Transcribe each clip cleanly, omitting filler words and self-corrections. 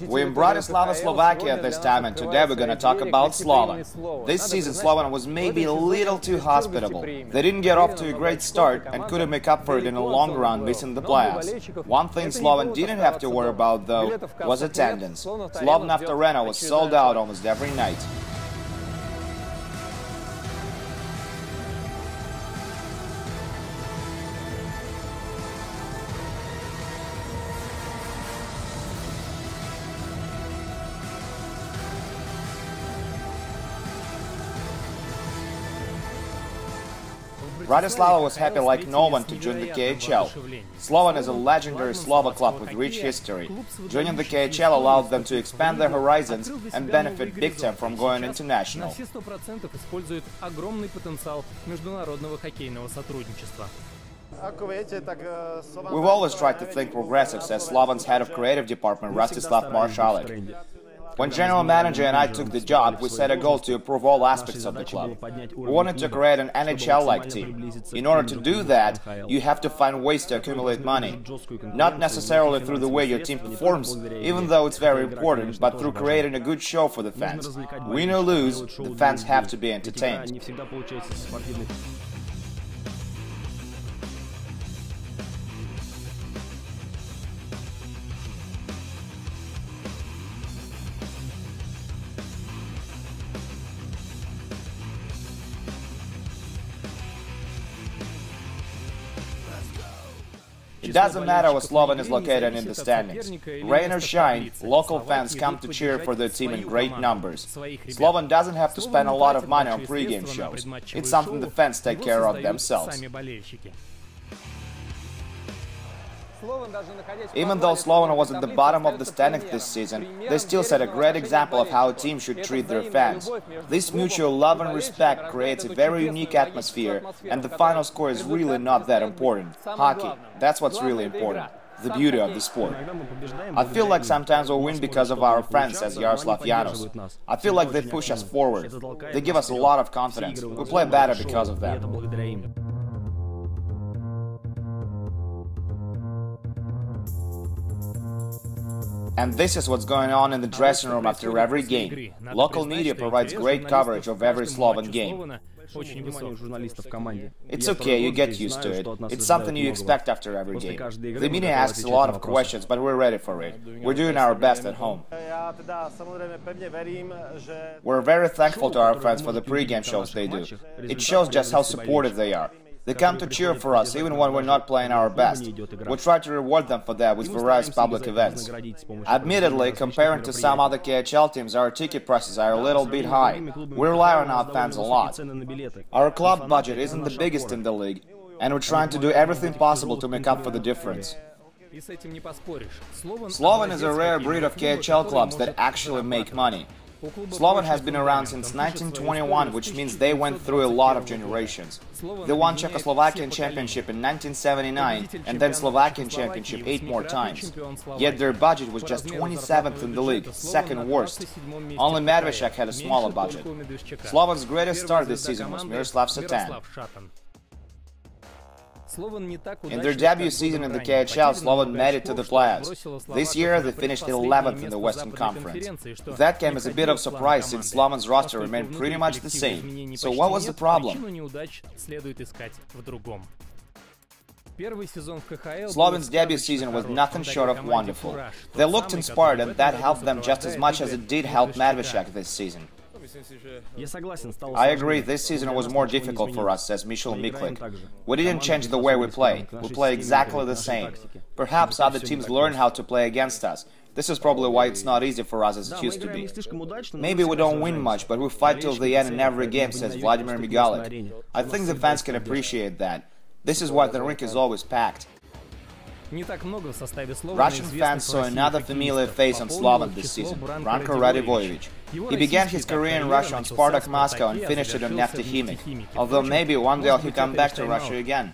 We're in Bratislava, Slovakia at this time, and today we're going to talk about Slovan. This season Slovan was maybe a little too hospitable. They didn't get off to a great start and couldn't make up for it in the long run, missing the playoffs. One thing Slovan didn't have to worry about, though, was attendance. Slovan Arena was sold out almost every night. Bratislava was happy like no one to join the KHL. Slovan is a legendary Slovak club with rich history. Joining the KHL allowed them to expand their horizons and benefit big time from going international. We've always tried to think progressive, says Slovan's head of creative department, Rastislav Marshalik. When general manager and I took the job, we set a goal to improve all aspects of the club. We wanted to create an NHL-like team. In order to do that, you have to find ways to accumulate money. Not necessarily through the way your team performs, even though it's very important, but through creating a good show for the fans. Win or lose, the fans have to be entertained. It doesn't matter where Slovan is located in the standings. Rain or shine, local fans come to cheer for their team in great numbers. Slovan doesn't have to spend a lot of money on pre-game shows. It's something the fans take care of themselves. Even though Slovan was at the bottom of the standings this season, they still set a great example of how a team should treat their fans. This mutual love and respect creates a very unique atmosphere, and the final score is really not that important. Hockey, that's what's really important. The beauty of the sport. I feel like sometimes we win because of our friends, says Yaroslav Janus. I feel like they push us forward. They give us a lot of confidence. We play better because of that. And this is what's going on in the dressing room after every game. Local media provides great coverage of every Slovan game. It's okay, you get used to it. It's something you expect after every game. The media asks a lot of questions, but we're ready for it. We're doing our best at home. We're very thankful to our fans for the pre-game shows they do. It shows just how supportive they are. They come to cheer for us even when we're not playing our best. We try to reward them for that with various public events. Admittedly, comparing to some other KHL teams, our ticket prices are a little bit high. We rely on our fans a lot. Our club budget isn't the biggest in the league, and we're trying to do everything possible to make up for the difference. Slovan is a rare breed of KHL clubs that actually make money. Slovan has been around since 1921, which means they went through a lot of generations. They won Czechoslovakian Championship in 1979 and then Slovakian Championship 8 more times. Yet their budget was just 27th in the league, second worst. Only Medvešák had a smaller budget. Slovan's greatest star this season was Miroslav Satan. In their debut season in the KHL, Slovan made it to the playoffs. This year they finished 11th in the Western Conference. That came as a bit of surprise since Slovan's roster remained pretty much the same. So what was the problem? Slovan's debut season was nothing short of wonderful. They looked inspired, and that helped them just as much as it did help Medvešák this season. I agree, this season was more difficult for us, says Michal Miklik. We didn't change the way we play. We play exactly the same. Perhaps other teams learn how to play against us. This is probably why it's not easy for us as it used to be. Maybe we don't win much, but we fight till the end in every game, says Vladimir Migalik. I think the fans can appreciate that. This is why the rink is always packed. Russian fans saw another familiar face on Slovan this season, Branko Radivojevic. He began his career in Russia on Spartak Moscow and finished it on Neftekhimik, although maybe one day he'll come back to Russia again.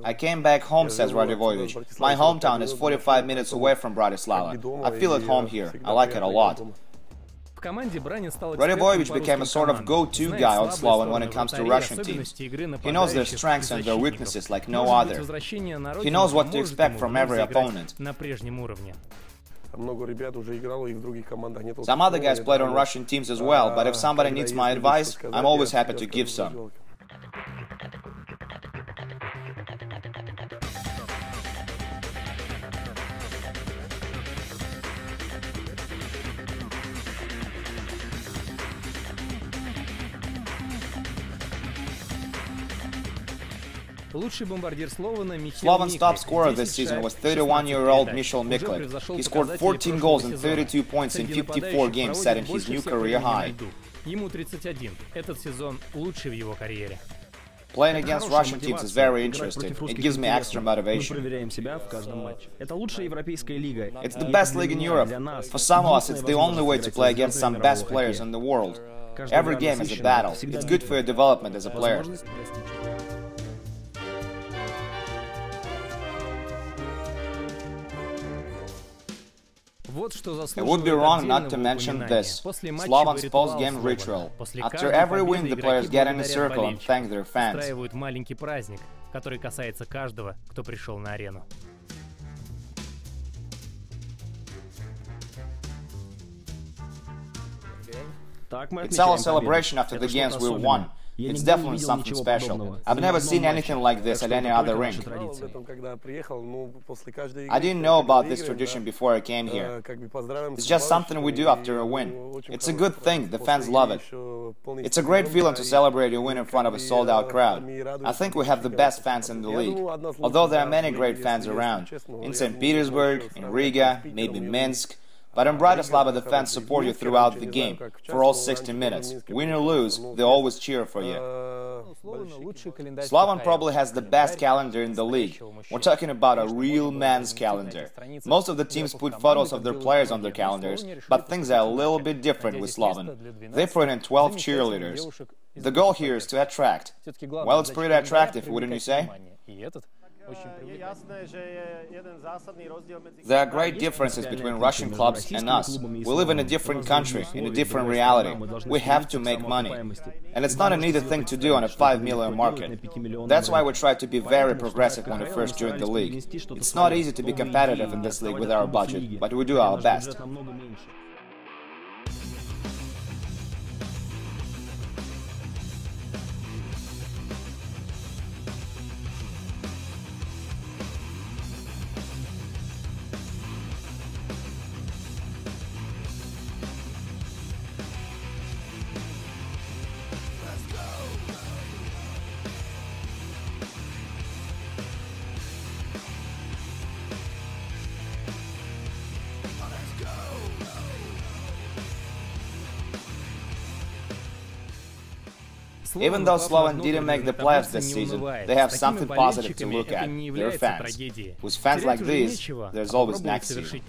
I came back home, says Radivojevic. My hometown is 45 minutes away from Bratislava. I feel at home here. I like it a lot. Radivojevic became a sort of go-to guy on Slovan when it comes to Russian teams. He knows their strengths and their weaknesses like no other. He knows what to expect from every opponent. Some other guys played on Russian teams as well, but if somebody needs my advice, I'm always happy to give some. Slovan's top scorer this season was 31-year-old Michel Miklik. He scored 14 goals and 32 points in 54 games, setting his new career high. Playing against Russian teams is very interesting. It gives me extra motivation. It's the best league in Europe. For some of us, it's the only way to play against some best players in the world. Every game is a battle. It's good for your development as a player. It would be wrong not to mention this, Slovan's post-game ritual. After every win, the players get in a circle and thank their fans. It's our celebration after the games we won. It's definitely something special. I've never seen anything like this at any other rink. I didn't know about this tradition before I came here. It's just something we do after a win. It's a good thing, the fans love it. It's a great feeling to celebrate a win in front of a sold-out crowd. I think we have the best fans in the league, although there are many great fans around. In St. Petersburg, in Riga, maybe Minsk. But in Bratislava, the fans support you throughout the game, for all 60 minutes. Win or lose, they always cheer for you. Slovan probably has the best calendar in the league. We're talking about a real man's calendar. Most of the teams put photos of their players on their calendars, but things are a little bit different with Slovan. They put in 12 cheerleaders. The goal here is to attract. Well, it's pretty attractive, wouldn't you say? There are great differences between Russian clubs and us. We live in a different country, in a different reality. We have to make money. And it's not an easy thing to do on a 5 million market. That's why we try to be very progressive when we first joined the league. It's not easy to be competitive in this league with our budget, but we do our best. Even though Slovan didn't make the playoffs this season, they have something positive to look at, their fans. With fans like these, there's always next season.